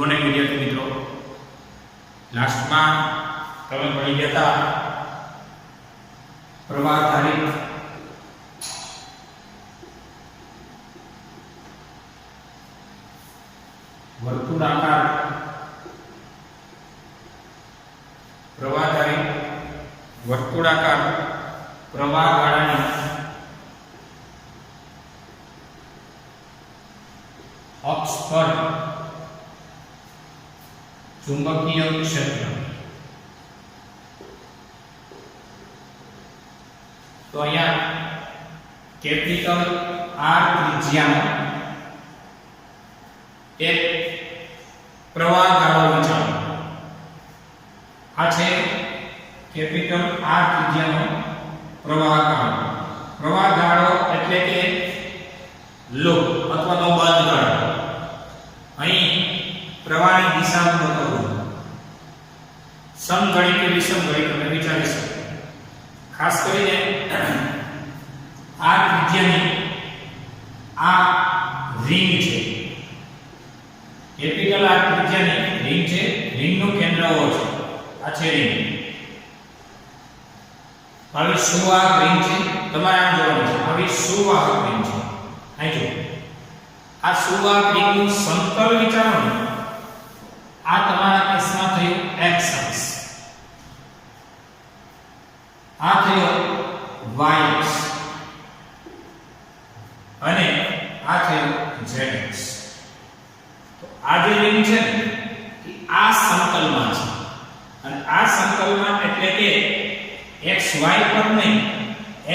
Morning વિદ્યાર્થી મિત્રો, લાસ્ટમાં તમે ભણી ગયા હતા પ્રવાહ આધારિત વર્તુળાકાર પ્રવાહ આધારિત વર્તુળાકાર પ્રવાહ ગાળાની અક્ષ પર ચુંબકીય ક્ષેત્ર. તો અહીંયા કેપિટલ R ત્રિજ્યાનો એક પ્રવાહ ગાળો વિચારો. આ છે કેપિટલ R ત્રિજ્યાનો પ્રવાહ ગાળો. પ્રવાહ ગાળો એટલે કે લૂપ અથવા તો બંધ ગાળો. અહીં પ્રવાહની દિશા બતાવો, સમઘડી કે વિષમઘડી તમે વિચારી શકો. ખાસ કરીને આ ત્રિજ્યાની આ રિંગ છે, કેપિટલ R ત્રિજ્યાની રિંગ છે, રિંગનું કેન્દ્ર O છે. આ છે રિંગ. આવી સુવાહક રિંગ છે, તમારે આમ જોવાનું છે. આવી સુવાહક રિંગ છે. અહીં જો આ સુવાહક રિંગનું સમતલ વિચારો ને, આ તમારા કેસમાં થયું x અક્ષ, આ થયો y અક્ષ અને આ થયો z અક્ષ. તો આ જે રિંગ છે ને એ આ સમતલમાં છે, અને આ સમતલમાં એટલે કે xy પર નહીં,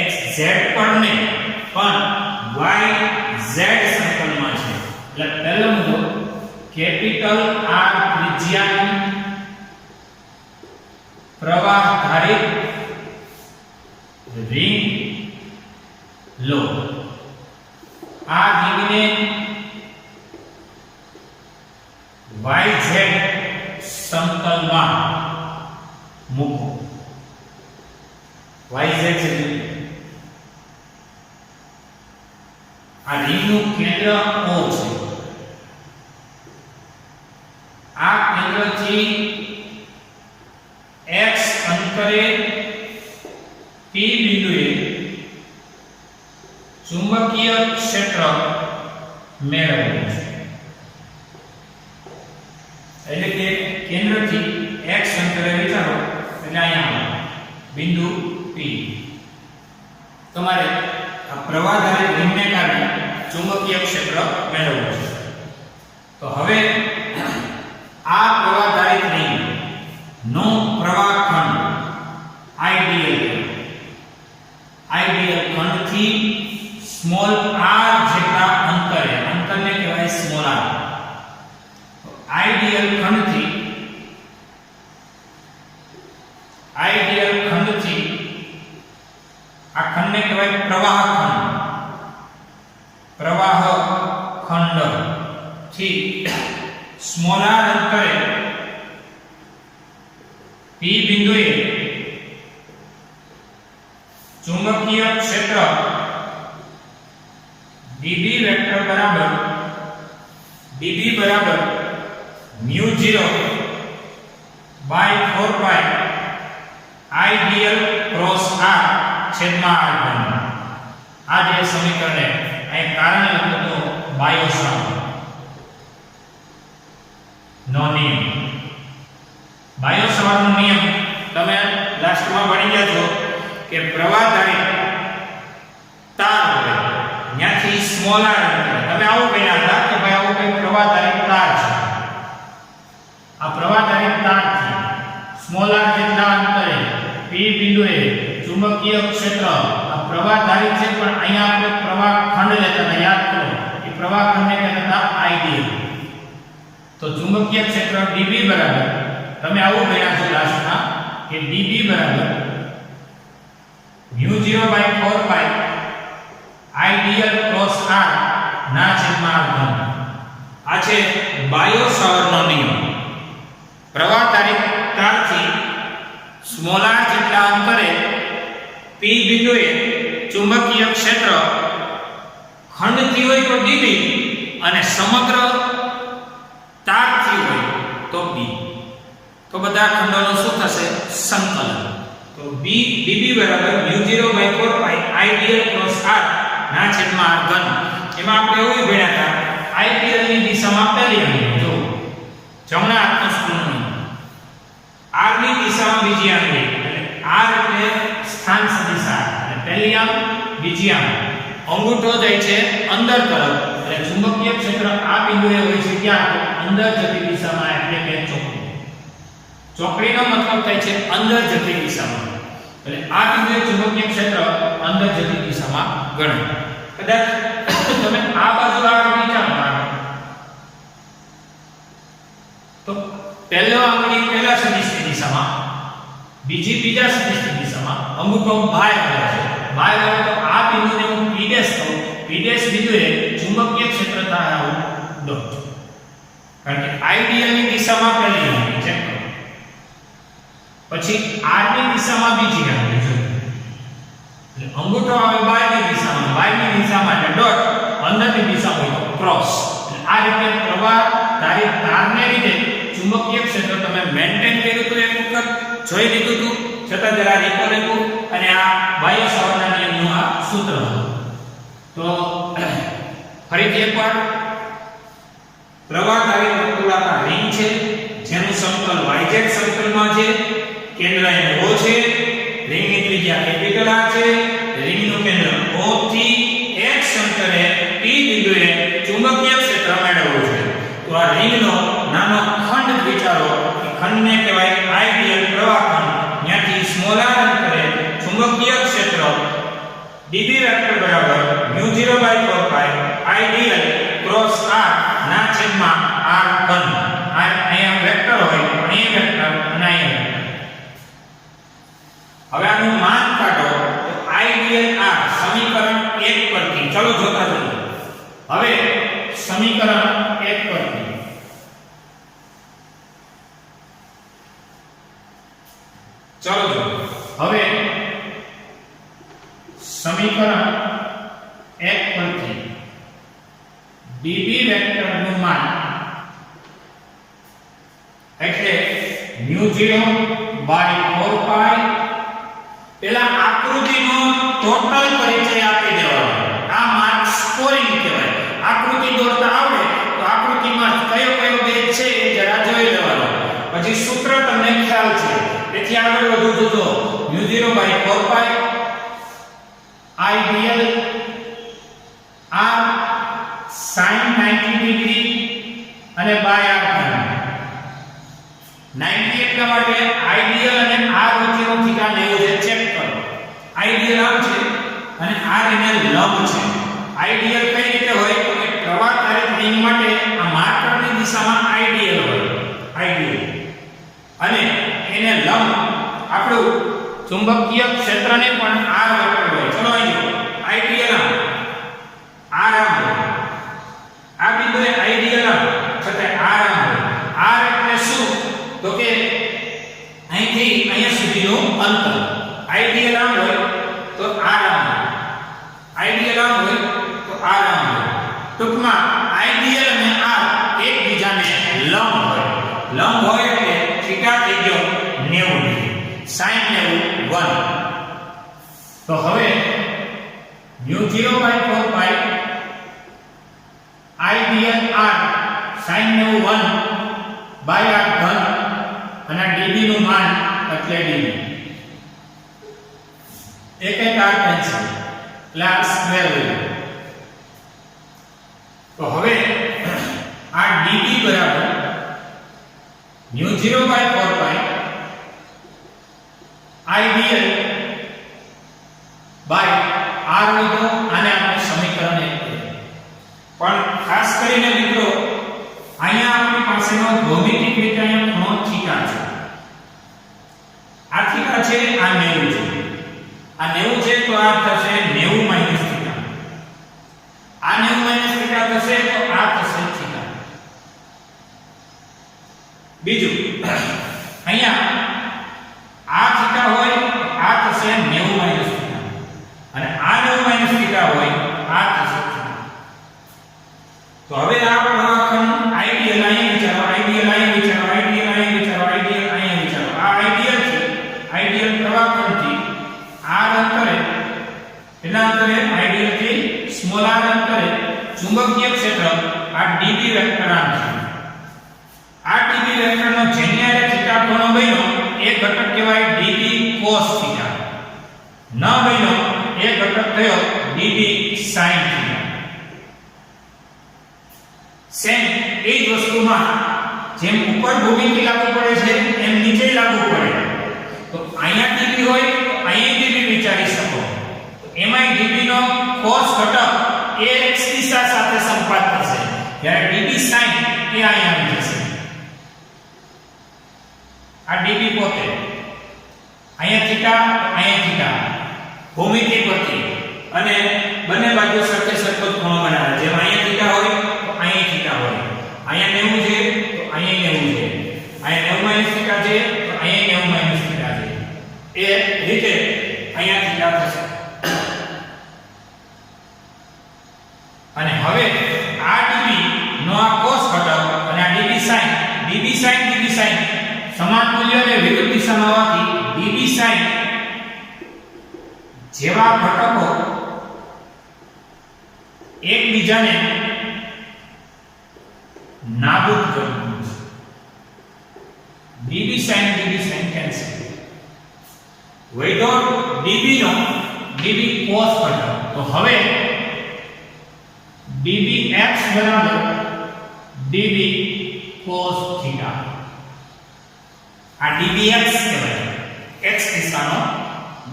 xz પર નહીં, પણ yz સમતલમાં છે. એટલે પહેલો મુદ્દો, કેપિટલ R ત્રિજ્યાની પ્રવાહ આધારિત રિંગ લો. આ રિંગને yz સમતલમાં મૂકો. yz છે આ રિંગનું કેન્દ્ર O છે. આ કેન્દ્રથી x અંતરે p બિંદુએ ચુંબકીય ક્ષેત્ર મેળવવું છે. એટલે કે કેન્દ્રથી x અંતરે વિચારો, એટલે અહીંયા બિંદુ p તમારે આ પ્રવાહધારી રિંગને કારણે ચુંબકીય ક્ષેત્ર મેળવવું છે. તો હવે આ પ્રવાહધારિત રિંગ નો પ્રવાહ ખંડ આઈડીએલ ખંડથી સ્મોલ r જેટલા અંતરને કહેવાય સ્મોલ r. આઈડીએલ ખંડથી આ ખંડને કહેવાય પ્રવાહ ખંડ થી સ્મોલ r અંતરે p બિંદુએ ચુંબકીય ક્ષેત્ર dB વેક્ટર બરાબર μ0 by 4 pi IDL cross r છેદમાં r બને. આ જે સમીકરણને અહીં કારણે લખો તો બાયોસાવર્ટનો નિયમ. બાયોસાવર્ટનો નિયમ તમે લાસ્ટમાં ભણી ગયા છો કે પ્રવાહધારી તાર હોય ત્યાંથી સ્મોલ r તમે આવું ભણ્યા હતા કે ભાઈ આવું કઈ પ્રવાહધારી તાર છે. આ પ્રવાહધારી તારથી સ્મોલ r જેટલા અંતરે p બિંદુએ ચુંબકીય ક્ષેત્ર, આ પ્રવાહધારી છે પણ અહીંયા આપણે પ્રવાહ ખંડ લેતા હતા, યાદ કરો એ પ્રવાહ ખંડને કહેતા હતા આઈડીએલ. તો ચુંબકીય ક્ષેત્ર dB બરાબર તમે આવું ભણ્યા છો લાસ્ટમાં કે dB બરાબર μ0 by 4 pi IDL cross r ના છેદમાં r ઘન. આ છે બાયોસાવર્ટનો નિયમ. પ્રવાહધારી તારથી સ્મોલ r જેટલા અંતરે p બિંદુએ ચુંબકીય ક્ષેત્ર ખંડથી હોય તો dB અને સમગ્ર તારથી હોય તો b, તો બધા ખંડોનું શું થશે સંકલન. તો b db બરાબર mu0/4 pi I dl cross r ના છેદમાં r ઘન. એમાં આપણે એવું ભણ્યા હતા I dl ની દિશામાં પહેલી આંગળી જો જમણા હાથનો સ્પૂન r ની દિશામાં બીજી આંગળી એટલે r એટલે સ્થાન સદિશ r એટલે પહેલી આંગ બીજી આંગ અંગૂઠો જાય છે અંદર તરફ એટલે ચુંબકીય ક્ષેત્ર આ બિંદુએ હોય છે ત્યાં અંદર જતી દિશામાં એટલે કે ચોકડી. ચોકડીનો મતલબ થાય છે અંદર જતી દિશામાં એટલે આ બિંદુએ ચુંબકીય ક્ષેત્ર અંદર જતી દિશામાં ગણાય. કદાચ તમે આ બાજુ આગળ વિચારો તો પહેલો આંગળી પહેલા સદિશની દિશામાં બીજી બીજા સદિશની દિશામાં અંગૂઠો બહાર આવે છે. બહાર આવે તો આ બિંદુને હું p' કહું. p' બિંદુએ ચુંબકીય ક્ષેત્ર ધારાઓ ડોટ કારણ કે આઈડિયલ ની દિશામાં પહેલી આંગળી ચેક કરો પછી r ની દિશામાં બીજી આંગળી જો એટલે અંગૂઠો આવે બહારની દિશામાં એટલે ડોટ અંદરની દિશામાં હોય તો ક્રોસ. આ રીતે પ્રવાહ તારને લીધે ચુંબકીય ક્ષેત્ર તમે મેન્ટેન કર્યું તો એક વખત જોઈ લીધું હતું છતાં જરા રિકોલ કર્યું અને આ બાહ્ય સવર્ણના નિયમનું આ સૂત્ર તો ફરીથી એકવાર પ્રવાહકારી વર્તુળાકાર રિંગ છે જેનું સમતલ yz સમતલમાં છે કેન્દ્ર એને O છે રિંગની ત્રિજ્યા કેપિટલ R છે રિંગનું કેન્દ્ર O થી x અંતરે p બિંદુએ ચુંબકીય ક્ષેત્ર મેળવવું છે. તો આ રિંગનો નાનો ખંડ વિચારો ખંડને કહેવાય આઈડિયલ પ્રવાહ ખંડ. ત્યાંથી સ્મોલ r અંતરે ચુંબકીય ક્ષેત્ર db વેક્ટર બરાબર mu0/4 pi ideal cross r ના છેદમાં r ઘન. આ અહીંયા વેક્ટર હોય અહીં વેક્ટર અને અહીં વેક્ટર. હવે આનું માન કાઢો તો આઈડિયલ r સમીકરણ 1 પરથી ચલો જોતા જઈએ. હવે સમીકરણ 1 પરથી ચલો જો હવે સમીકરણ 1 પરથી db વેક્ટરનું માન એટલે mu0/4 pi પેલા આકૃતિનો ટોટલ પરિચય આપી દેવાનો. આ માર્ક સ્કોરિંગ કહેવાય. આકૃતિ દોરતા આવડે તો આકૃતિમાં કયો બેઝ છે એ જરા જોઈ લેવાનો પછી સૂત્ર તમને ખ્યાલ છે. તેથી આગળ વધુ જોજો mu0/4 pi IDL r sin 90 degree અને બાય r ઘન. 90 એટલા માટે આઈડિયલ અને r વચ્ચેનો થીટા 90 છે ચેક કરો. આઈડિયલ આમ છે અને r એને લંબ છે. આઈડિયલ કઈ રીતે હોય તો કે પ્રવાહ તારિત રિંગ માટે આ માર્કરની દિશામાં આઈડિયલ હોય આઈડિયલ અને એને લંબ આપણું ચુંબકીય ક્ષેત્રને પણ r વેક્ટર હોય. ચલો અહીં આઈડિયલ આમ r આમ હોય. આ બિંદુએ આઈડિયલ આમ છતાં r આમ હોય. r એટલે શું તો કે અહીંથી અહીંયા સુધીનું અંતર. આઈડિયલ આમ હોય તો r આમ હોય. આઈડિયલ આમ હોય તો r આમ હોય. ટૂંકમાં આઈડિયલ અને r એકબીજાને લંબ હોય. લંબ હોય એટલે થીટા થઈ ગયો 90 ડિગ્રી sin 90 1. તો હવે mu0/4 pi IDL r sin 90 1 r ઘન અને db નું માન એટલે db એક r કેન્સલ એટલે r સ્ક્વેર હોય. તો હવે આ db બરાબર mu0/4 pi IDL by r લીધો આને આપણે સમીકરણ 1 પણ ખાસ કરીને મિત્રો અહીંયા આપણી પાસેનો ભૌમિતિક રીતે અહીંયા ખૂણો થીટા છે. આ થીટા છે આ 90 છે. આ 90 છે તો આ થશે 90 માઈનસ થીટા. આ 90 માઈનસ થીટા થશે તો આ થશે થીટા. બીજું અહીંયા આ થીટા હોય આ થશે 90 માઈનસ થીટા અને આ 90 માઈનસ થીટા હોય આ થશે થીટા. તો હવે આ પ્રવાહખંડ આઈડિયલ અહીં વિચારો આઈડિયલ અહીં વિચારો ચુંબકીય ક્ષેત્ર આ db વેક્ટર આમ છે. આ db વેક્ટરનો જેની હારે થીટા ખૂણો બન્યો એ ઘટક કહેવાય db cos થીટા. ન બન્યો એ ઘટક થયો db sin થીટા. સેમ એ જ વસ્તુમાં જેમ ઉપર ભૂમિતિ લાગુ પડે છે એમ નીચે લાગુ પડે. તો અહીંયા db હોય તો અહીંયા db વિચારી શકો. એમાંય db નો cos ઘટક એ x દિશા સાથે સંપાત થશે, જ્યારે db sin એ અહીંયા આવી જશે. આ db પોતે અહીંયા થીટા ભૂમિતિ પરથી અને બંને બાજુ સરખે સરખો ખૂણો બનાવે. જેમ અહીંયા થીટા હોય તો અહીંયા થીટા હોય, અહીંયા 90 છે તો અહીંયા 90 છે, અહીંયા 90 માઈનસ થીટા છે તો અહીંયા 90 માઈનસ થીટા છે. એ રીતે અહીંયા થીટા થશે. અને હવે આ db નો આ cos ઘટક અને આ db sin સમાન મૂલ્ય અને વિરુદ્ધ દિશામાં હોવાથી db sin જેવા ઘટકો એકબીજાને નાબૂદ કરવું છે. db sin cancel. વૈધો db નો db cos ઘટક. તો હવે dbx બરાબર db cos થીટા. આ dbx કહેવાય x દિશાનો.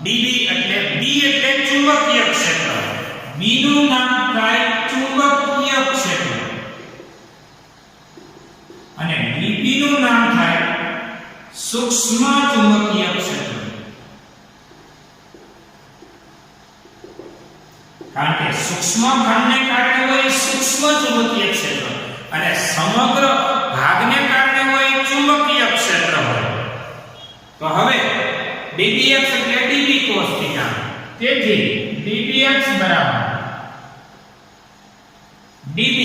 db એટલે b એટલે ચુંબકીય ક્ષેત્ર. b નું નામ થાય ચુંબકીય ક્ષેત્ર અને db નું નામ થાય સૂક્ષ્મ ચુંબકીય ક્ષેત્ર. કારણ કે સૂક્ષ્મ ખંડને કારણે હોય સૂક્ષ્મ ચુંબકીય ક્ષેત્ર અને સમગ્ર ભાગને કારણે હોય ચુંબકીય ક્ષેત્ર હોય. તો હવે dbx એટલે db cos થીટા. તેથી dbx બરાબર db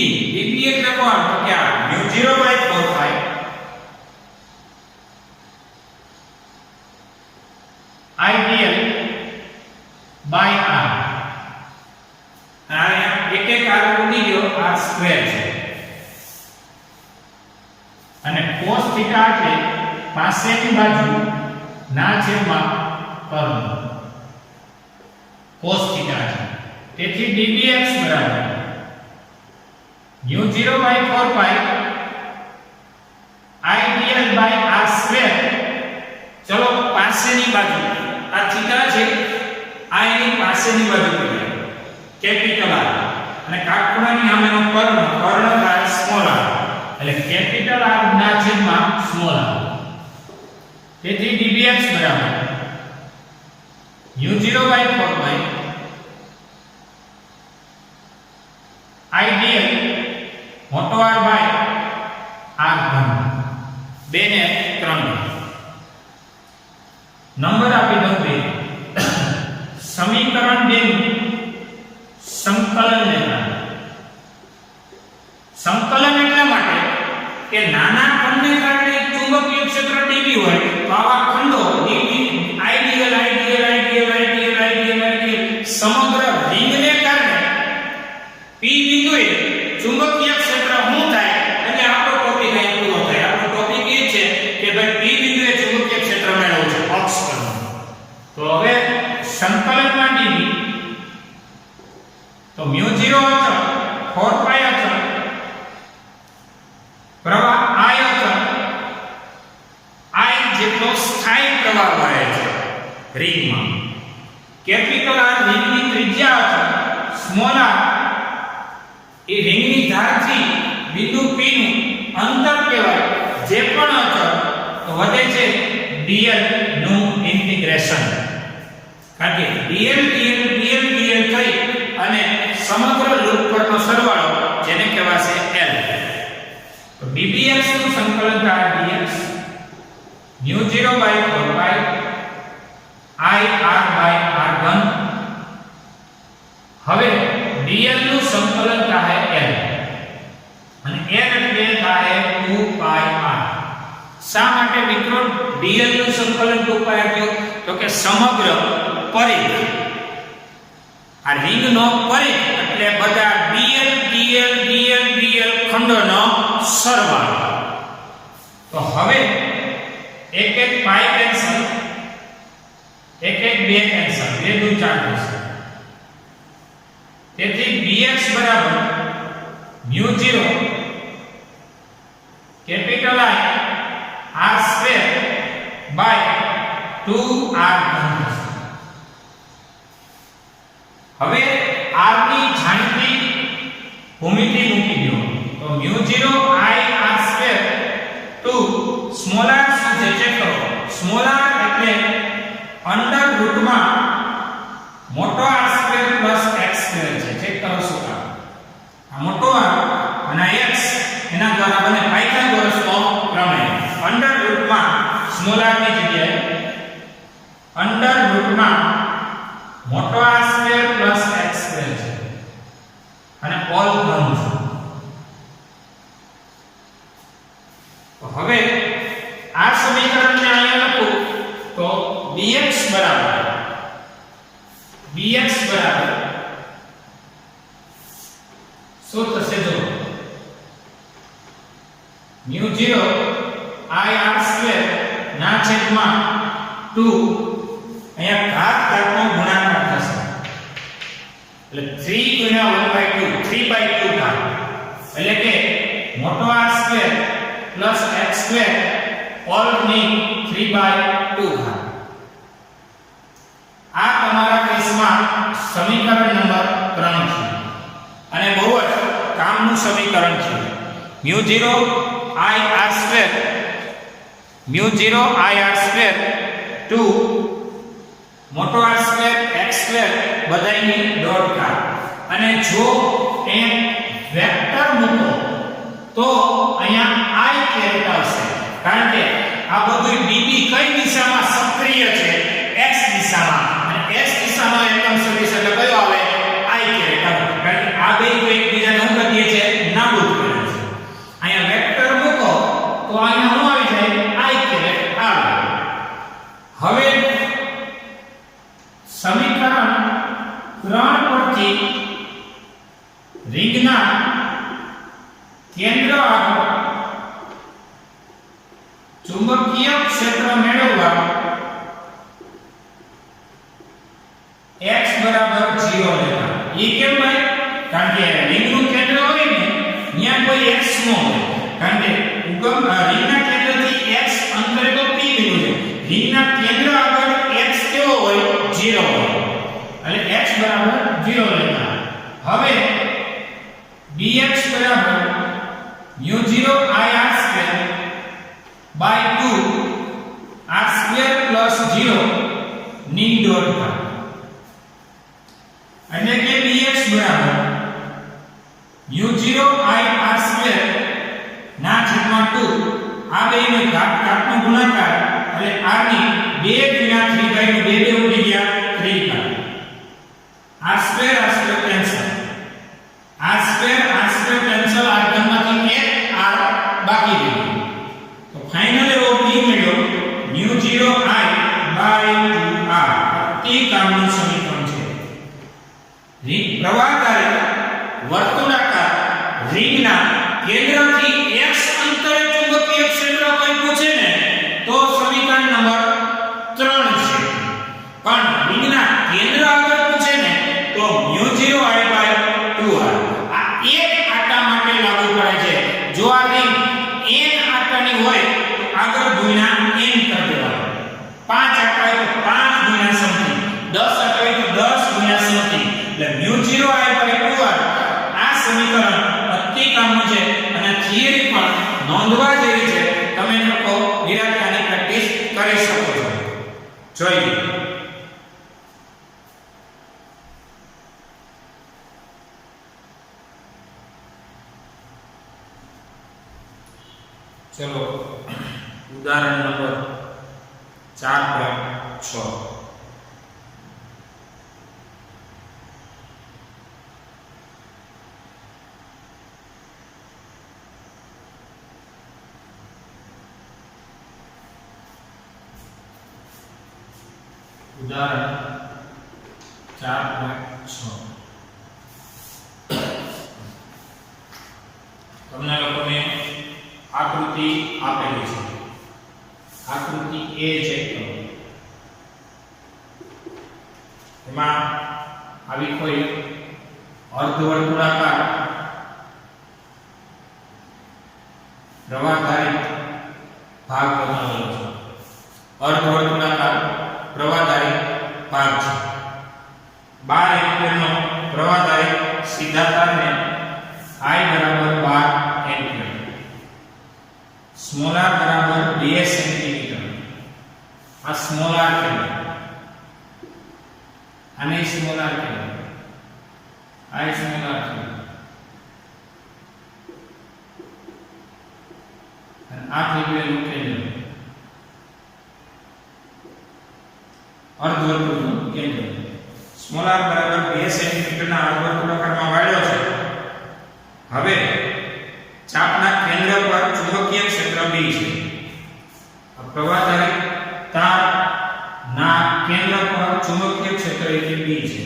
એટલે કોણ? તો કે આ μ0/4π ideal by r. આ એક r ઉડી ગયો, r સ્ક્વેર છે અને cos થીટા એટલે પાસેની બાજુ ના છેદમાં કર્ણ cos થીટા છે. તેથી dbx બરાબર μ0/4π ideal by r સ્ક્વેર. ચલો પાસેની બાજુ આ થીટા છે, આ એની પાસેની બાજુ કહેવાય કેપિટલ R અને કાટખૂણાની સામેનો કર્ણ થાય સ્મોલ r એટલે કેપિટલ R ના છેદમાં સ્મોલ r. તેથી dbx બરાબર μ0/4π ideal મોટો R બાય r ઘન 2 ને 3 નંબર આપી દઉં. સમીકરણ 2 નું સંકલન લેવાનું. સંકલન એટલા માટે કે નાના ખંડને કારણે ચુંબકીય ક્ષેત્ર db હોય તો આવા ખંડો db આઈડિયલ સમગ્ર રિંગને કારણે p બિંદુએ ચુંબકીય ક્ષેત્ર શું થાય અને આપણો ટોપિક અહીં પૂરો થાય. આપણો ટોપિક એ છે કે ભાઈ p બિંદુએ ચુંબકીય ક્ષેત્ર મેળવવું છે અક્ષ પર. તો હવે સંકલનમાં db તો μ0 અચળ 4π અચળ પ્રવાહ I અચળ I જેટલો સ્થાયી પ્રવાહ વહે છે રિંગમાં. કેપિટલ R રિંગની ત્રિજ્યા અચળ સ્મોલ r એ રિંગની ધારથી બિંદુ P નું અંતર કહેવાય. જે પણ અચળ તો વધે છે dl નું ઇન્ટિગ્રેશન. કારણ કે dl થઈ અને સમગ્ર લૂપ પરનો સરવાળો જેને કહેવાશે L. તો dbx નું સંકલન થાય dx μ0/4π I r/r ઘન. હવે dl નું સંકલન થાય L અને L એટલે થાય 2π r. શા માટે મિત્રો dl નું સંકલન 2π r થયું? તો કે સમગ્ર પરિઘ આ રિંગ નો પરિઘ એટલે બધા dl CL DL BL ખંડોનો સરવાળો. તો હવે એક એક પાઈ કેન્સલ, એક એક બે કેન્સલ, બે દુ 4 થશે. તેથી bx બરાબર μ0 capital I r square by 2r ઘન. હવે r ની જાણીતી ભૂમિતિ મૂકી દો તો μ0 I r square 2 small r શું છે ચેક કરો. સ્મોલ r એટલે અંડર રૂટ માં મોટો r square plus x square છે. ચેક કરો શું કામ. આ મોટો r અને x એના દ્વારા બને પાયથાગોરસનો પ્રમેય. અંડર રૂટ માં સ્મોલ r ની જગ્યાએ અંડર રૂટ માં મોટો r square plus x square છે અને ઓલ ઘન છે. તો હવે આ સમીકરણને અહીંયા લખું તો bx બરાબર શું થશે જો μ0 I r સ્ક્વેર ના છેદમાં 2 અહીંયા ઘાતનો ગુણાકાર થશે એટલે 3 ગુણ્યા 1/2 3/2 ઘાત એટલે કે મોટો r square plus x square all ની 3/2 ઘાત. આ તમારા કેસમાં સમીકરણ નંબર 3 છે અને બહુ જ કામનું સમીકરણ છે. μ0 I r સ્ક્વેર 2 મોટો r સ્ક્વેર x સ્ક્વેર બધાયની ડોટ ઘાત. અને જો એક વેક્ટર મૂકો તો અહીંયા I કેરેટ આવશે કારણ કે આ બધું bb કઈ દિશામાં સક્રિય છે x દિશામાં અને x દિશામાં એકમ સદિશ એટલે કયો આવે I કેરેટ આવે કારણ કે આ બે એકબીજાને શું કરીએ છે નાબૂદ કરે છે. અહીંયા વેક્ટર મૂકો તો અહીંયા શું આવી જાય I કેરેટ આવે. હવે સમીકરણ 3 પરથી રીંગના કેન્દ્ર આગળ ચુંબકીય ક્ષેત્ર મેળવવા x બરાબર 0 લેતા. એ કેમ ભાઈ? કારણ કે રીંગનું કેન્દ્ર હોય ને ત્યાં કોઈ x ન હોય કારણ કે રીંગના કેન્દ્રથી x અંતરે તો p બિંદુ છે. રીંગના કેન્દ્ર આગળ x કેવો હોય 0 હોય એટલે x બરાબર 0 લેતા. હવે dx બરાબર μ0 I r square by 2 r square plus 0 ની ડોટ ઘાત એટલે કે dx બરાબર μ0 I r સ્ક્વેર ના છેદમાં 2 આ બેનો ઘાતનો ગુણાકાર એટલે r ની 2 ગુણ્યા 3/2 નું 2 ઉડી ગયા 3 ઘાત. r square cancel, r square cancel, r ઘનમાંથી 1 r બાકી રહ્યું. તો ફાઇનલ એવો b મળ્યો μ0 I બાય 2r. તે કામનું સમીકરણ છે. પ્રવાહકારી વર્તુળાકાર રીંગના કેન્દ્રથી x અંતરે ચુંબકીય ક્ષેત્ર કોઈ પૂછે ને તો સમીકરણ નંબર 3 છે. પણ રીંગના કેન્દ્ર આગળ પૂછે ને તો μ0 I બાય 2r. આ એક આટા માટે લાગુ પડે છે. જો આ રીંગ n આટાની હોય તો આગળ ગુણ્યા n કરી દેવાનું. 5 આટા હોય તો 5 ગુણ્યા સમથિંગ, 10 આટા હોય તો 10 ગુણ્યા સમથિંગ એટલે μ0 I બાય 2r. આ સમીકરણ અતિ કામનું છે અને થિયરી પણ નોંધવા જેવી છે. તમે લોકો નિરાકરણની પ્રેક્ટિસ કરી શકો છો. જોઈએ ચલો ઉદાહરણ નંબર 4.6. ઉદાહરણ 4.6 તમને લોકોને આકૃતિ આપેલી છે, આકૃતિ એ ચેક કરો. એમાં આવી કોઈ અર્ધવર્તુળાકાર પ્રવાહધારિત ભાગ બનાવેલો છે. અર્ધવર્તુળાકાર પ્રવાહધારિત ભાગ છે. 12 એમ્પીયરનો પ્રવાહધારિત સીધા તારને I બરાબર 12 એમ્પીયર, સ્મોલ r બરાબર 2 સેન્ટીમીટર. આ સ્મોલ r કહેવાય, આને સ્મોલ r કહેવાય, આ સ્મોલ r કહેવાય. અને આ થઈ ગયું એનું કેન્દ્ર, અર્ધવર્તુળનું કેન્દ્ર. સ્મોલ r બરાબર 2 સેન્ટીમીટરના અર્ધવર્તુળાકારમાં વાળ્યો છે. હવે ચાપના કેન્દ્ર પર ચુંબકીય ક્ષેત્ર B છે. આ પ્રવાહધારિત તારના કેન્દ્ર પર ચુંબકીય ક્ષેત્ર એટલે B છે.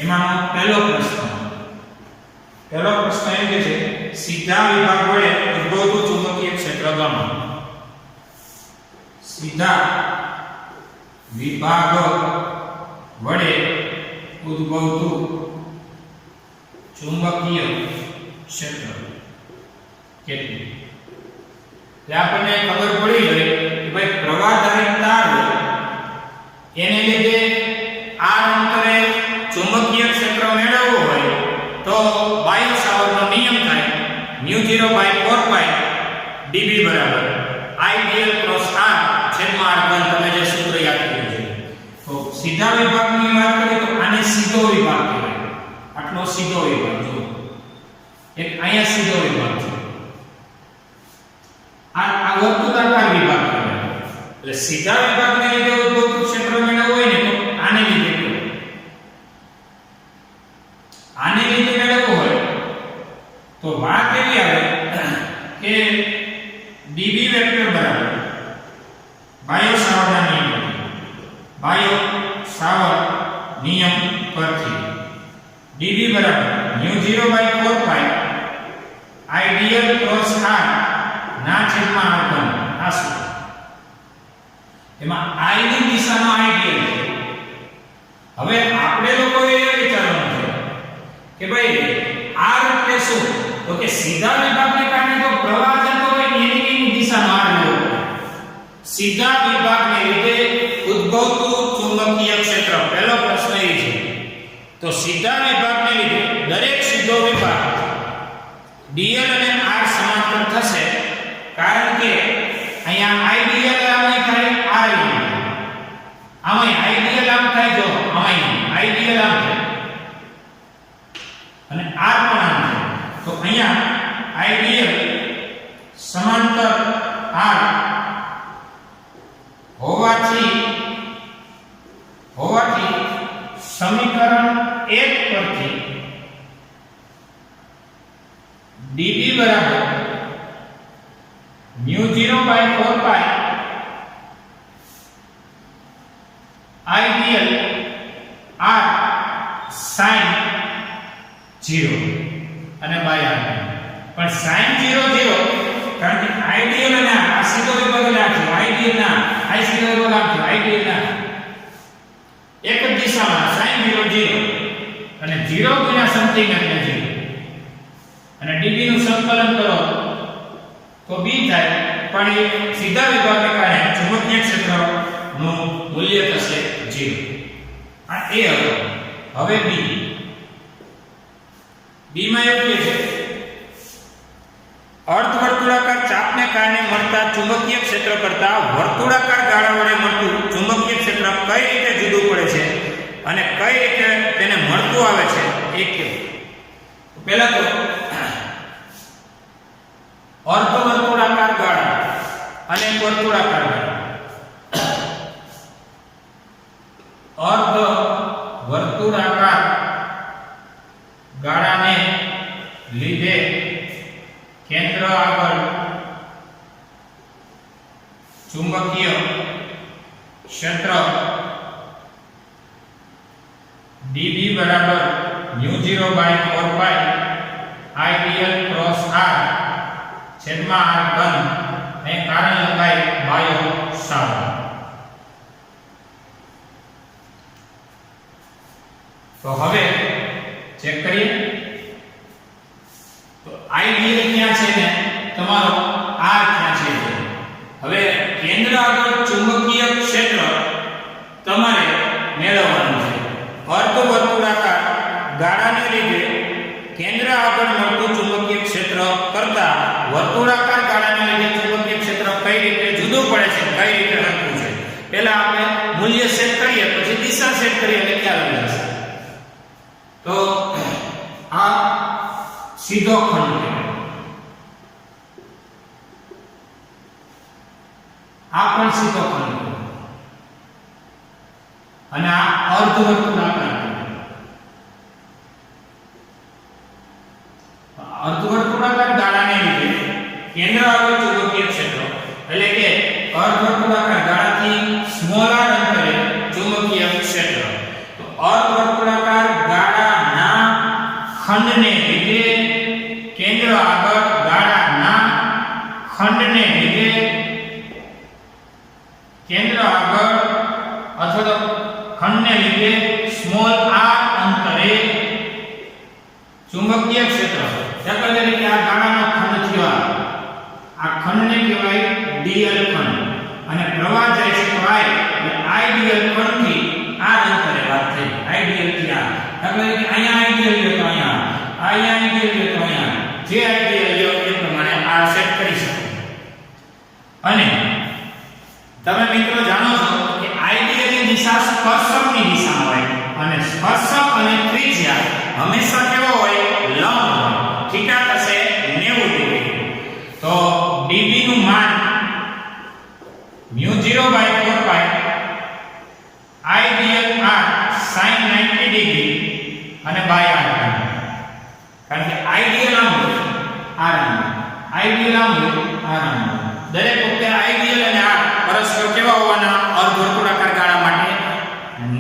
એમાંનો પહેલો પ્રશ્ન એમ કે છે સીધા વિભાગ વડે ઉદ્ભવતું ચુંબકીય ક્ષેત્ર ગણો. સીધા વિભાગ વડે ઉદ્ભવતું ચુંબકીય ક્ષેત્ર કેટલું? એટલે આપણને ખબર પડી ગઈ કે ભાઈ પ્રવાહધારિત તાર એને લીધે આ અંતરે ચુંબકીય ક્ષેત્ર મેળવવું હોય તો બાયો સાવરનો નિયમ થાય μ0/4π dB બરાબર IDL × R છેદમાં R3. તમે જે સૂત્ર યાદ કર્યું છે. તો સીધા વિભાગની વાત કરીએ તો આને સીધો વિભાગ કહેવાય. આટલો સીધો વિભાગ જો એક અહીંયા સીધો વિભાગ છે, આ વર્તુળાકાર વિભાગ કહેવાય. એટલે સીધા વિભાગને લીધે ઉદ્ભવતું ક્ષેત્ર મેળવવું હોય ને તો આને લીધે કહેવાય. આને લીધે મેળવવું હોય તો વાત એવી આવે કે dB વેક્ટર બરાબર બાયો સાવરના નિયમ, બાયો સાવર નિયમ પરથી dB બરાબર μ0/4π IDL × R ના છેદમાં R3. આ શું? એમાં I ની દિશાનો IDL છે. હવે આપણે લોકોએ એ વિચારવાનું છે કે ભાઈ R એટલે શું? તો કે સીધા વિભાગને કારણે તો પ્રવાહ જતો હોય એની દિશાનો R લેવો. સીધા વિભાગને લીધે ઉદ્ભવતું ચુંબકીય ક્ષેત્ર, પહેલો પ્રશ્ન એ છે. તો સીધા વિભાગને લીધે દરેક સીધો વિભાગ dl અને r સમાંતર થશે, કારણ કે અહીંયા IDL આમ થાય, r આમાં IDL આમ થાય, જો આમાં IDL આમ થાય અને r પણ આમ થાય. તો અહીંયા IDL સમાંતર r હોવાથી સમીકરણ 1 પરથી dB બરાબર μ0/4π IDL r sin 0 અને બાય r. પણ sin 0 કારણ કે IDL અને આ સીધો વિભાગ લાગશે, IDL ના આ સીધો વિભાગ લાગશે, IDL ના એક જ દિશામાં sin 0 અને 0 ગુણ્યા સમથિંગ એટલે 0 અને dB નું સંકલન કરો તો B થાય. પણ એ સીધા વિભાગને કારણે ચુંબકીય ક્ષેત્રનું મૂલ્ય થશે 0. આ A હવે B માં એવું કે છે અર્ધવર્તુળાકાર ચાપને કારણે મળતા ચુંબકીય ક્ષેત્ર કરતા વર્તુળાકાર ગાળા વડે મળતું ચુંબકીય ક્ષેત્ર કઈ રીતે જુદું પડે છે અને કઈ રીતે તેને મળતું આવે છે એ કેવું? પહેલા તો અર્ધવર્તુળાકાર ગાળા અને વર્તુળાકાર ગાળા. અર્ધવર્તુળાકાર ગાળાને લીધે કેન્દ્ર આગળ ચુંબકીય ક્ષેત્ર dB બરાબર μ0/4π આઈડીએલ ક્રોસ r છેદમાં r ઘન અને કારણ લખાય બાયો સાવર્ત. તો હવે ચેક કરીએ. તો આઈડીએલ ક્યાં છે ને તમારો r ક્યાં છે. હવે કેન્દ્ર આગળ ચુંબકીય ક્ષેત્ર તમારે મેળવવાનું છે. અર્ધવર્તુળાકાર ગાળાને લીધે કેન્દ્ર આગળ મળતું ચુંબકીય ક્ષેત્ર કરતા વર્તુળાકાર ગાળાને લીધે ચુંબકીય ક્ષેત્ર કઈ રીતે જુદું પડે છે, કઈ રીતે લખવું છે. પહેલા આપણે મૂલ્ય સેટ કરીએ, પછી દિશા સેટ કરીએ એટલે ખ્યાલ આવી જશે. તો આ સીધો ખંડ કહેવાય. આ પણ સીધો ખંડ કહેવાય. અને આ અર્ધવર્તુળાકાર. અર્ધવર્તુળાકાર ગાળાને લીધે કેન્દ્ર આગળ ચુંબકીય ક્ષેત્ર એટલે કે અર્ધવર્તુળાકાર ગાળાથી સ્મોલ r અંતરે ચુંબકીય ક્ષેત્ર. તો અર્ધવર્તુળાકાર ગાળાના ખંડને લીધે કેન્દ્ર આગળ ગાળાના ખંડને લીધે કેન્દ્ર આગળ અથવા તો ખંડને લીધે સ્મોલ r અંતરે ચુંબકીય ક્ષેત્ર. દાખલા તરીકે આ ગાળાનો ખંડ થયો, આ ખંડને કહેવાય ડીએલ ખંડ અને પ્રવાહ જાય છે તો I એટલે આઈડીએલ ખંડથી આ અંતરે વાત થઈ. આઈડીએલ થી આ દાખલા તરીકે અહીંયા આઈડીએલ લ્યો તો અહીંયા આઈડીએલ લ્યો તો અહીંયા જે આઈડીએલ લ્યો એ પ્રમાણે આ સેટ કરી શકો. અને તમે મિત્રો જાણો છો કે આઈડીએલ ની દિશા સ્પર્શકની દિશામાં હોય અને સ્પર્શક અને ત્રિજ્યા હંમેશા કેવો હોય, લંબ હોય. થીટા થશે 90 ડિગ્રી. તો db નું માન μ0/4π આઈડીએલ r sin 90 ડિગ્રી અને બાય r. કારણ કે આઈડીએલ આમ હોય, r આમ હોય. આઈડીએલ આમ હોય, r આમ હોય. દરેક વખતે આઈડીએલ અને r પરસ્પર કેવા હોવાના, અર્ધવર્તુળાકાર ગાળા માટે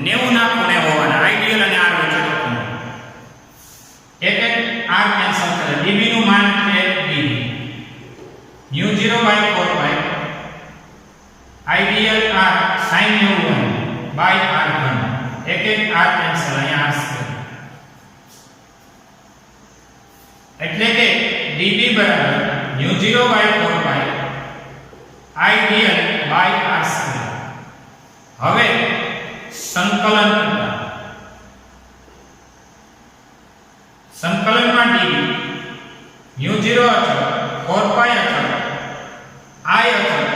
90 ના ખૂણે હોવાના. આઈડીએલ અને r વચ્ચેનો ખૂણો. એક r કેન્સલ કરે. db નું માન છે db μ0/4π IDL r sin 90 by r ઘન. એક r કેન્સલ, અહીંયા r સ્ક્વેર. એટલે કે db બરાબર μ0/4π આઈડીએલ બાય r સ્ક્વેર. હવે સંકલન કરતા સંકલનમાં db μ0 અચળ, 4π અચળ, I અચળ,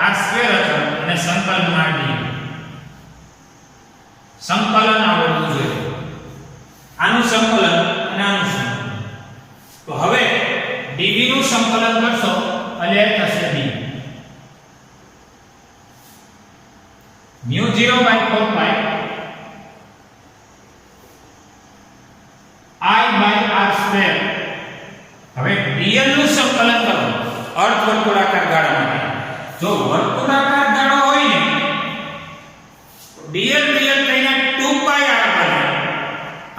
r સ્ક્વેર અચળ અને સંકલનમાં db. સંકલન આવડવું જોઈએ. આનું સંકલન અને આનું સંકલન. તો હવે db નું સંકલન કરશો એટલે થશે d μ0/4π I/r સ્ક્વેર. હવે dl નું સંકલન કરો અર્ધવર્તુળાકાર ગાળા માટે. જો વર્તુળાકાર ગાળો હોય ને dl થઈને 2πr બને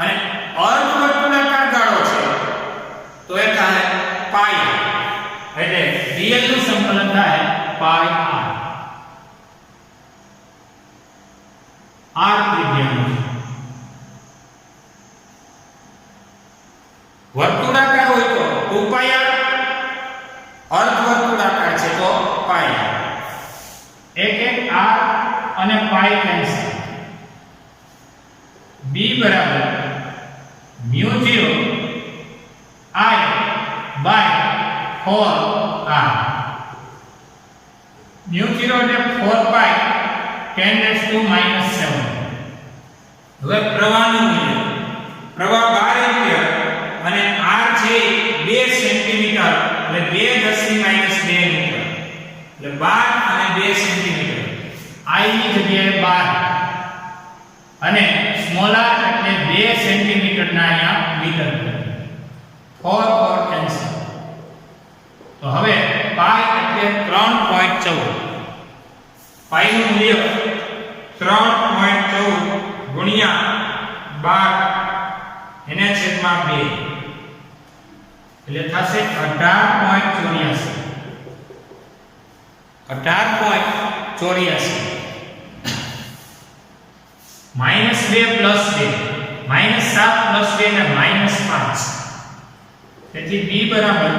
અને અર્ધવર્તુળાકાર ગાળો છે તો એ થાય પાઈ. એટલે dl નું સંકલન થાય પાઈ r ત્રિજ્યાનું. વર્તુળાકાર હોય તો 2πr, અર્ધવર્તુળાકાર છે તો પાઈ. એક r અને પાઈ કેન્સલ. b બરાબર μ0 I/4r. μ0 એટલે 4π 10⁻⁻⁷. હવે પ્રવાહનું મૂલ્ય, પ્રવાહ 12 એમ્પિયર અને r છે 2 સેન્ટીમીટર એટલે 2 × 10⁻² મીટર એટલે 12 અને 2 સેન્ટીમીટર. I ની જગ્યાએ 12 અને સ્મોલ r એટલે 2 સેન્ટીમીટર ના અહીંયા મીટર. 4 કેન્સલ. તો હવે પાઈ એટલે 3.14. પાઈ નું મૂલ્ય 3.14 ગુણ્યા 12 એને છેદમાં 2. એટલે થશે 18.84 18.84 -2 + 2 -7 + 2 ને -5 તેથી b બરાબર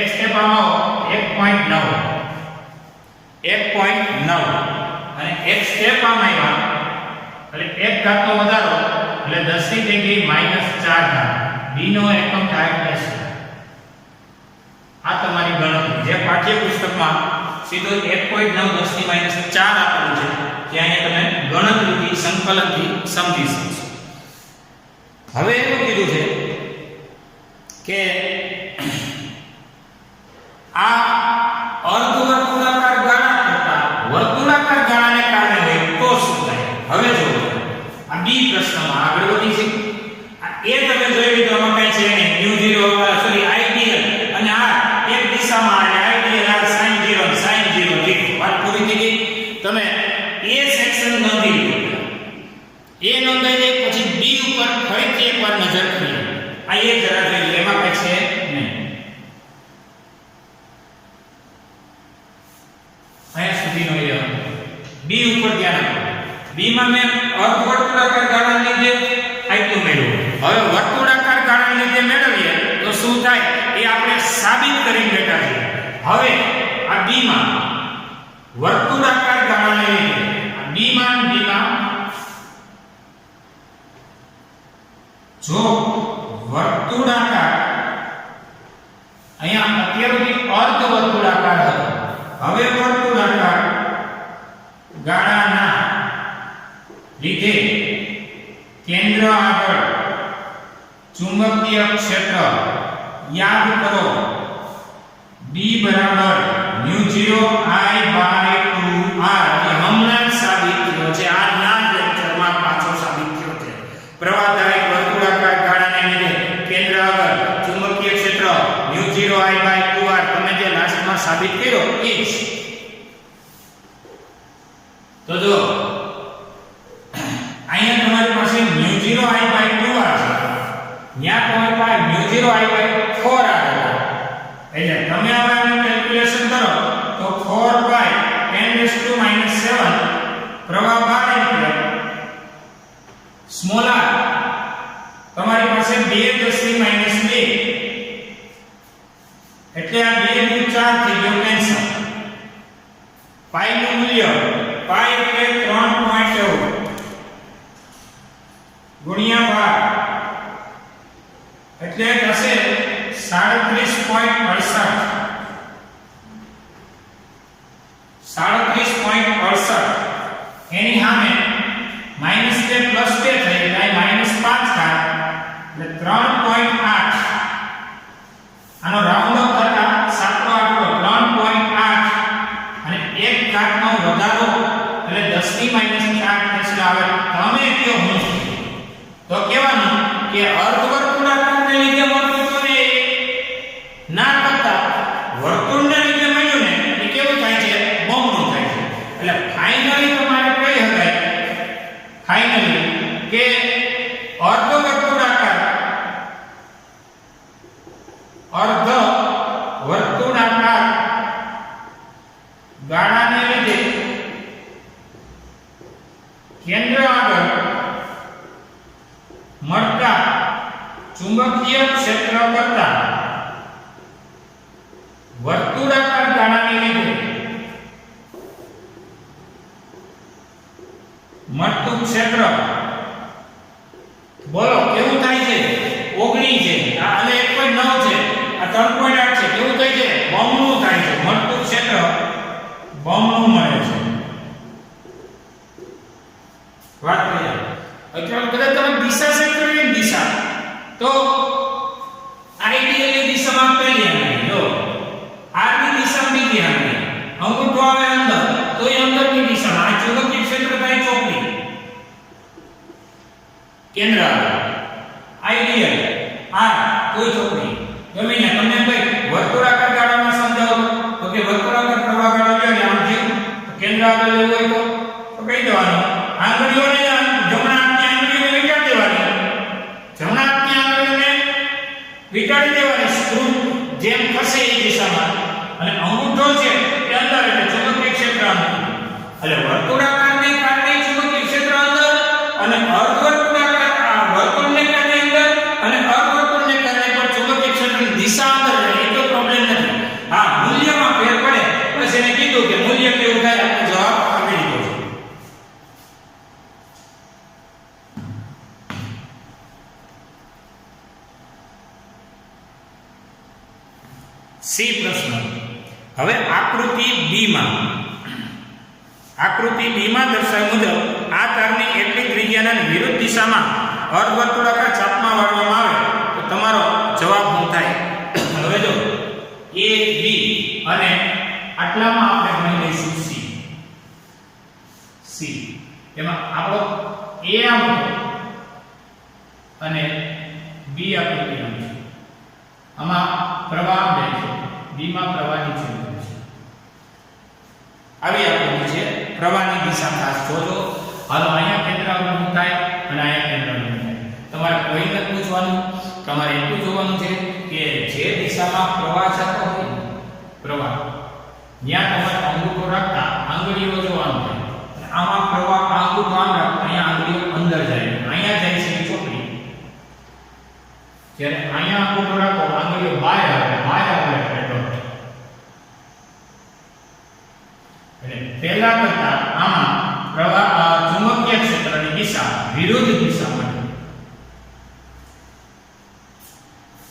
x સ્ટેપ આવો 1.9 અને x સ્ટેપ આમ આવ્યા એટલે 1 ઘાતનો વધારો એટલે 10 ની જગ્યાએ -4 ઘાત b નો એકમ થાય છે આ તમારી ગણતરી જે પાઠ્યપુસ્તકમાં સીધો 1.9 10 ની -4 આપેલું છે ત્યાં તમે ગણતરીથી સંકલનથી સમજી શકશો હવે એવું કીધું છે કે આ અર્ધવર્તુળાકાર ગાળા કરતા વર્તુળાકાર ગાળાને કારણે હોય તો શું થાય હવે જો આ બી પ્રશ્નમાં આગળ વધી છે એ તમે જોઈ લીધું આમાં કઈ છે નહીં μ0 સોરી આઈડિયલ અને આ એક દિશામાં અને આઈડિયલ આ sin 0 લીધું વાત પૂરી થઈ ગઈ તમે એ સેક્શન નોંધી લીધું એ નોંધાઈ જાય પછી બી ઉપર ફરીથી એકવાર નજર કરીએ આ એ જરા જોઈ લો એમાં કઈ છે નહીં અહીંયા સુધીનો એ બી ઉપર ધ્યાન આપો બી માં મેં અર્ધવર્તુળાકાર ગાળાને લીધે આટલું મેળવ્યું હવે વર્તુળાકાર ગાળાને લીધે મેળવીએ તો શું થાય એ આપણે સાબિત કરીને બેઠા છીએ હવે આ બી માં વર્તુળાકાર ગાળાને લીધે આ બી માં જો વર્તુળાકાર અહીંયા અત્યાર સુધી અર્ધવર્તુળાકાર હતો હવે વર્તુળાકાર ગાળાના લીધે કેન્દ્ર આગળ ચુંબકીય ક્ષેત્ર યાદ કરો B બરાબર μ0 I/2r જે હમણાં જ સાબિત થયો છે આ ના લેક્ચરમાં પાછો સાબિત થયો છે પ્રવાહદાયક વર્તુળાકાર ગાળાને લીધે કેન્દ્ર આગળ ચુંબકીય ક્ષેત્ર μ0 I/2r તમે જે લાસ્ટમાં સાબિત કર્યો એ જ તો જો અહીંયા તમારી પાસે μ0 I/2r છે ત્યાં તમારી પાસે μ0 I/4r એટલે તમે હવે આનું કેલ્ક્યુલેશન કરો તો 4/10⁻⁷ પ્રવાહ બહાર નીકળે સ્મોલ r તમારી પાસે 2 એટલે આ 2 * 4 થઈ ગયો કેન્સલ પાઈ નું મૂલ્ય પાઈ એટલે 3.14 ગુણ્યા 12 એટલે થશે 37.68 એની સામે -2 + 2 થઈ જાય -5 થાય એટલે 3.8 આનો રાઉન્ડ અપ થતા સાતનો આંકડો 3.8 અને 1 ઘાતનો વધારો એટલે 10 ની -4 થશે આવે તમે કયો હું તો કહેવાનું કે અર્ધવર્તુળાકારને લીધે મળતું તો ને ના કરતા વર્તુળને લીધે મળ્યું ને એ કેવું થાય છે બમણું થાય છે એટલે ફાઇનલી તમારે કઈ હકાય ફાઇનલી કે અર્ધવર્તુળાકાર ગાળાને લીધે કેન્દ્ર આગળ મળતા ચુંબકીય ક્ષેત્ર કરતા વર્તુળાકાર ગાળાને લીધે મળતું ક્ષેત્ર બોલો કેવું થાય છે 19 છે આ અને 1.9 છે આ 3.8 છે કેવું થાય છે બમણું થાય છે મળતું ક્ષેત્ર બમણું મળે છે વાત કરીએ અત્યારે કદાચ તમે દિશા સેટ કરવી દિશા તો આઈડિયલી દિશામાં પહેલી આંગળી જો r ની દિશા બીજી આંગળી અંગૂઠો આવે અંદર તો એ અંદરની દિશામાં આ ચુંબકીય ક્ષેત્ર થાય ચોકડી કેન્દ્ર આઈડિયલ r કોઈ ચોકડી ગમે ને તમને કોઈ વર્તુળાકાર ગાળામાં સમજાવો તો કે વર્તુળાકાર પ્રવાહ ગાળો લ્યો આમ જેવું કેન્દ્ર આગળ લેવું હોય તો કહી દેવાનું આંગળીઓને જમણા હાથની આંગળીઓને વીંટાળી દેવાની જમણા હાથની આંગળીઓને વીંટાળી દેવાની સ્ક્રૂ એટલે વર્તુળાકારને કારણે ચુંબકીય ક્ષેત્ર અંદર અને અર્ધવર્તુળાકાર વર્તુળને કારણે અંદર અને અર્ધવર્તુળને કારણે પણ ચુંબકીય ક્ષેત્રની દિશા અંદર રહે એ તો પ્રોબ્લેમ નથી. હા, મૂલ્યમાં ફેર પડે બસ એને કીધું કે મૂલ્ય કેવું થાય આપણે જવાબ આપી દીધો છે. સી પ્રશ્ન. હવે આકૃતિ બી માં દર્શાવ્યા મુજબ આ તારની એટલી ત્રિજ્યાના વિરુદ્ધ દિશામાં અર્ધવર્તુળાકાર ચાપમાં વાળવામાં આવે તો તમારો જવાબ શું થાય? હવે જો એ બી અને આટલામાં આપણે ગણી લઈશું સી. એમાં આપણો એ આમ અને બી આકૃતિ આમ છે. આમાં પ્રવાહ બે છે, બી માં પ્રવાહ નીચે છે. આવી આકૃતિ છે. પ્રવાહની દિશા ખાસ જોજો. હાલો અહીંયા કેન્દ્ર અવલંબન થાય અને અહીંયા કેન્દ્ર અવલંબન થાય. તમારે કોઈ નથી પૂછવાનું, તમારે એટલું જોવાનું છે કે જે દિશામાં પ્રવાહ જતો હોય પ્રવાહ ત્યાં તમારે અંગૂઠો રાખતા આંગળીઓ જોવાનું છે. આમાં પ્રવાહ અંગૂઠો આમ રાખો, અહીંયા આંગળીઓ અંદર જાય, અહીંયા જાય છે ચોકડી. જ્યારે અહીંયા અંગૂઠો રાખો આંગળીઓ બહાર આવે એટલે પહેલા કરતા આમાં પ્રવાહ ચુંબકીય ક્ષેત્રની દિશા વિરુદ્ધ દિશામાં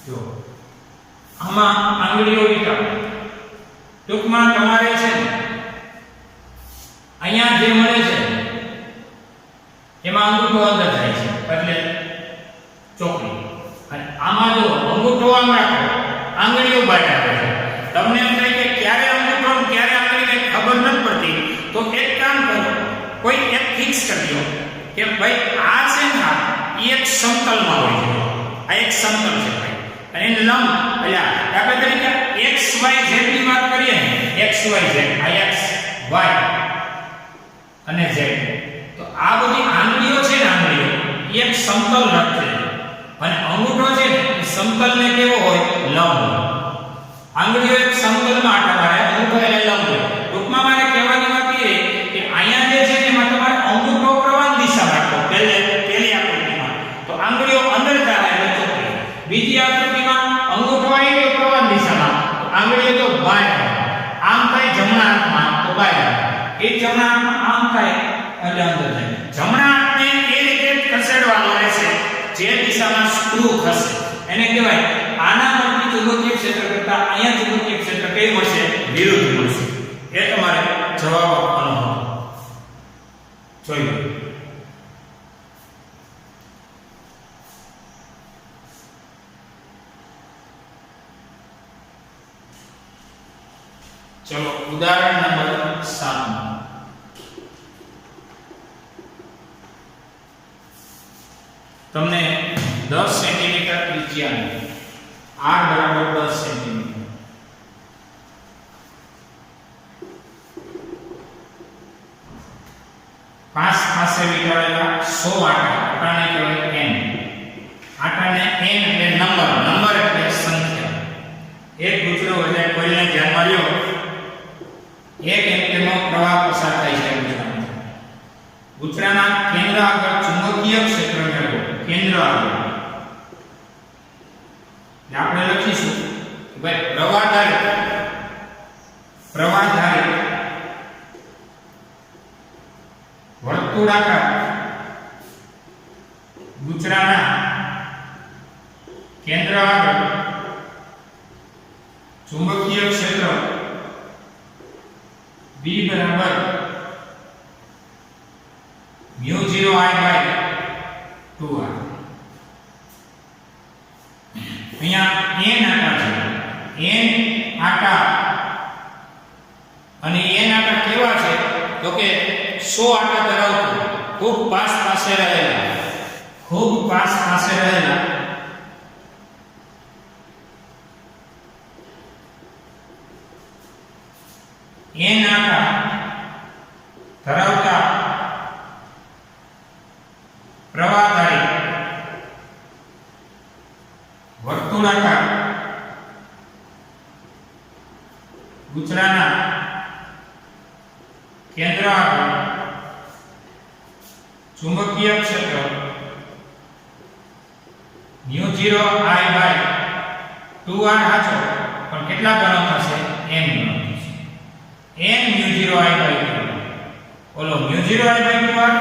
જો આમાં આંગળીઓ વિટાવો. ટૂંકમાં તમારે છે ને અહીંયા જે મળે છે એમાં અંગૂઠો અંદર જાય છે એટલે ચોકડી, અને આમાં જો અંગૂઠો આમ રાખો આંગળીઓ બહાર આવે છે. તમને એમ થાય કે ક્યારે અંગૂઠો ક્યારે આંગળી ખબર નથી પડતી, તો એક કામ કરો, કોઈ એક ફિક્સ કરી દો કે ભાઈ આ છે ને એ એક સમતલમાં હોય છે. આ એક સમતલ છે ભાઈ, અને એને લંબ એટલે દાખલા તરીકે x y z ની વાત કરીએ ને x y z, આ x y અને z, તો આ બધી આંગળીઓ છે ને આંગળીઓ એક સમતલ રાખે અને અંગૂઠો છે ને એ સમતલને કેવો હોય લંબ. આંગળીઓ એક સમતલમાં આટા મારે, અંગૂઠો એટલે લંબ. ટૂંકમાં મારે કહેવાની વાત એ કે અહીંયા જે છે એમાં તમારે અંગૂઠો પ્રવાહ દિશા રાખો. પહેલી આકૃતિમાં તો આંગળીઓ અંદર જાય એટલે ચોકડી. બીજી આકૃતિમાં અંગૂઠો આવી ગયો પ્રવાહ દિશામાં તો આંગળીઓ તો બહાર આવે. આમ થાય જમણા હાથમાં તો બહાર આવે, એ જમણા હાથમાં આમ થાય એટલે અંદર જાય. જમણા હાથને એ રીતે ખસેડવાનો રહેશે જે દિશામાં સ્ક્રૂ ખસે એને કહેવાય. આના પરથી ચુંબકીય ક્ષેત્ર કરતા અહીંયા ચુંબકીય ક્ષેત્ર કઈ મળશે? વિરુદ્ધ મળશે. એ તમારે જવાબ આપવાનો હતો. જોઈએ ચલો ઉદાહરણ નંબર 7. તમને 10 સેન્ટીમીટર ત્રિજ્યાની r બરાબર 10 સેન્ટીમીટર પાસ પાસે વીટાળેલા 100 આટાને કહેવાય n. આટાને n એટલે નંબર એટલે સંખ્યા. એક ગુચરો એટલે કોઈને ધ્યાનમાં લ્યો 1 એમ્પિયરનો પ્રવાહ પસાર થાય છે ગુચરામાં. ગુચરાના કેન્દ્ર આગળ ચુંબકીય ક્ષેત્ર મેળવો. કેન્દ્ર આગળ આપણે લખીશું કે ભાઈ પ્રવાહધારી વર્તુળાકાર ગુચરાના કેન્દ્ર આગળ ચુંબકીય ક્ષેત્ર B બરાબર μ0I/2r. અહીંયા n આટા છે, n આટા, અને n આટા કેવા છે તો કે 100 આટા ધરાવતું ખૂબ પાસ પાસે રહેલા n આટા ધરાવતા પ્રવાહધારી વર્તુળાકાર ગુચરાના કેન્દ્ર આગળ ચુંબકીય ક્ષેત્ર μ0 I બાય 2r સાચો પણ કેટલા ગણો થશે n ગણો થશે n μ0 I બાય 2 ઓલો μ0 I બાય 2r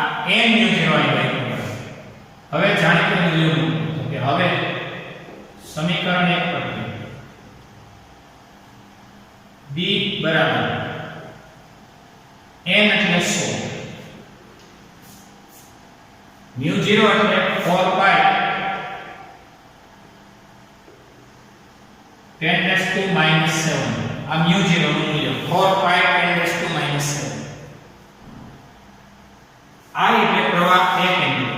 આ n μ0 I બાય 2r હવે જાણીતું મૂલ્ય મૂકો કે હવે સમીકરણ 1 પરથી b બરાબર n એટલે 100 μ0 એટલે 4 પાઈ 10 raised to minus 7 આ μ0 નું મૂલ્ય 4 પાઈ 10 raised to minus 7 આ એટલે પ્રવાહ 1 એમ્પિયર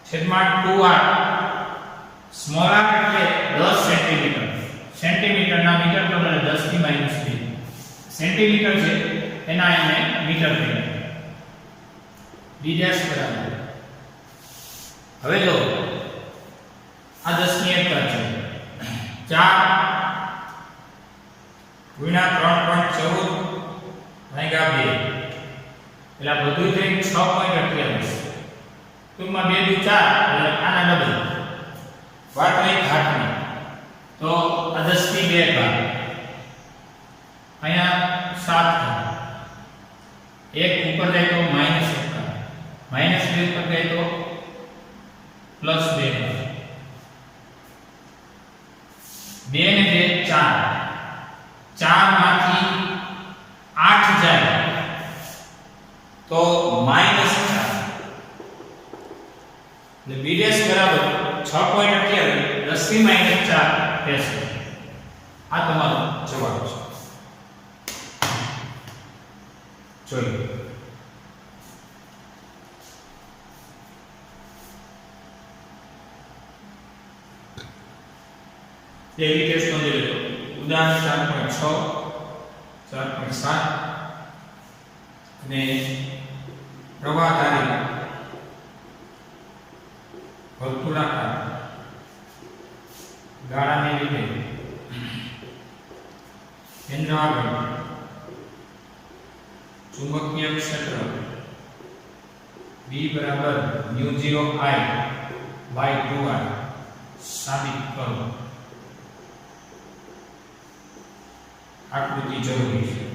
છેદમાં 2r સ્મોલ r એટલે 10 સેન્ટીમીટર સેન્ટીમીટર ના મીટર તો 10 થી minus 2 સેન્ટીમીટર છે એના એને મીટર કહીએ d ડેશ બરાબર હવે જો આ 10 ની એકતા છે 4 ગુણ્યા 3.14 ભાગ્યા 2 એટલે બધું થઈ 6.28 ટૂંકમાં 2 દુ 4 એટલે આના ડબલ વાત નહીં ઘાટની તો આ 10 થી 2 ભાગ અહીંયા 7 એક ઉપર જાય તો -1 -2 ઉપર જાય તો +2 2 ને 2 4 4 માંથી 8 જાય તો -4 એટલે b' બરાબર 6.28 10 થી -4 રહેશે આ તમારો જવાબ છે જોઈએ એવી ટેસ્ટ નોંધી લેજો ઉદાહરણ 4.6 4.7 અને પ્રવાહ ધારી વર્તુળાકાર ગાળાને લીધે કેન્દ્ર આગળ ચુંબકીય ક્ષેત્ર B બરાબર μ0 I બાય 2r સાબિત કરો આકૃતિ જરૂરી છે